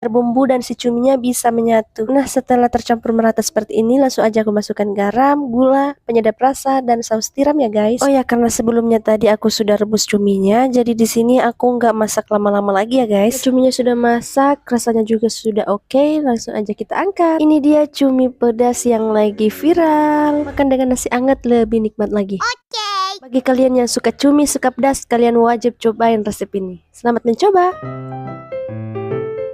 bumbu dan si cuminya bisa menyatu. Nah, setelah tercampur merata seperti ini, langsung aja aku masukkan garam, gula, penyedap rasa, dan saus tiram ya guys. Oh ya, karena sebelumnya tadi aku sudah rebus cuminya, jadi di sini aku nggak masak lama-lama lagi ya guys. Cuminya sudah masak, rasanya juga sudah oke, langsung aja kita angkat. Ini dia cumi pedas yang lagi viral. Makan dengan nasi hangat lebih nikmat lagi. Bagi kalian yang suka cumi, suka pedas, kalian wajib cobain resep ini. Selamat mencoba!